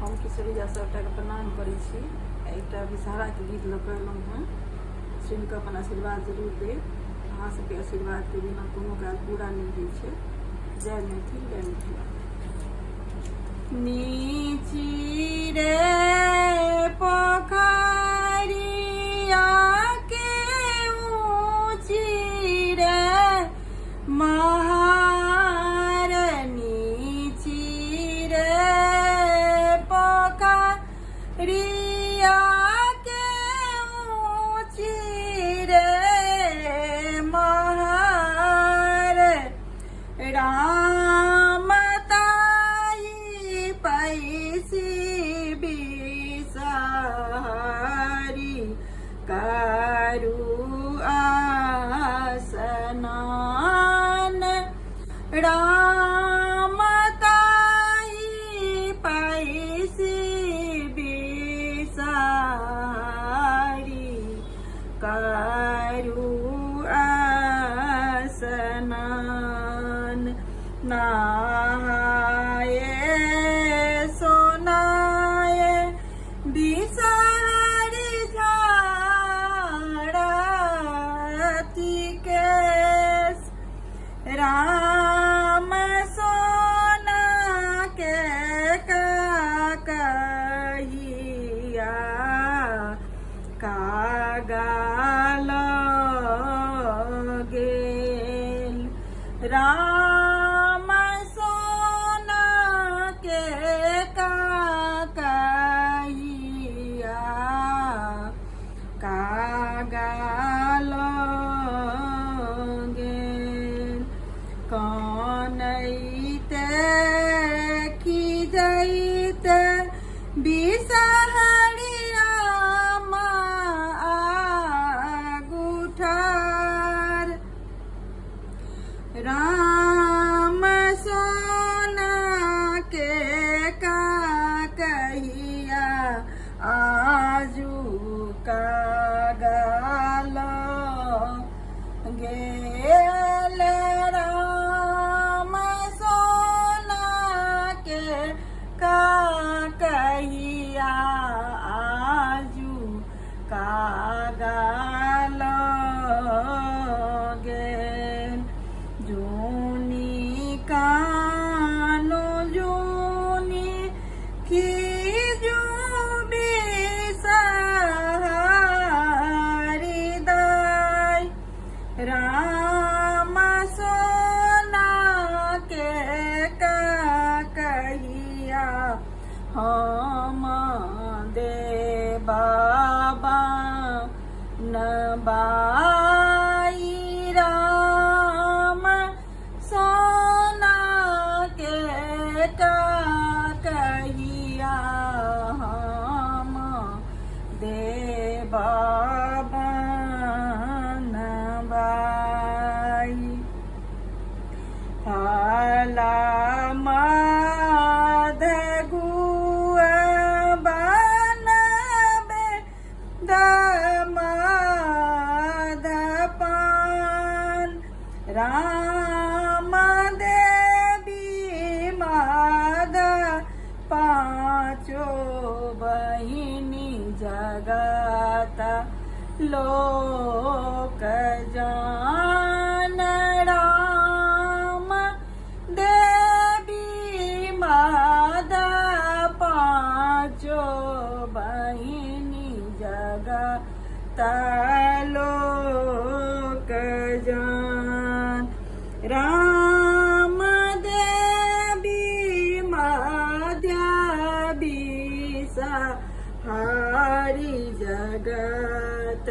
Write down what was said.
हम किशोरिया सबटा के प्रणाम करै छी। एकटा विषहारा के गीत लऽ कऽ एलहुँ हँ, सुनि कऽ अपन आशीर्वाद जरूर देब। अहाँ सबके आशीर्वाद के बिना कोनो काज पूरा नहीं होइ छै। जय मैथिल, जय मिथिला। नीची रे पोखरिया के ऊँची रे महार, नीची रे पोखरिया के ऊँची रे महार, राम ताई पैसी बिसारी करू आसनान, राम ताई पैसी बिसारी करू आसनान, नहाए सोनाए बिसारी झाड़ती केस, राम सोना के कहिया कागल गेल, राम सोना के कहिया कागल गेल, कनैते खिजैते बिसहरिया आगुठार, राम सोना के कहिया आजू कागल गेल, राम सोना के कहिया आजू कागल गेल, जूनी कानो जूनी खीजू बिसहरी दाई, राम सोना के कहिया हम दे बाबा नबाई, राम सोना के कहिया हम दे बाबा नबाई, फला मध गुआ बनबे दमद पान, राम देवी मद पाँचो बहिनी जगत लोक जान, राम देवी मद पाँचो बहिनी जगत लोक जान, राम देवी मध्य बिसहरी जगत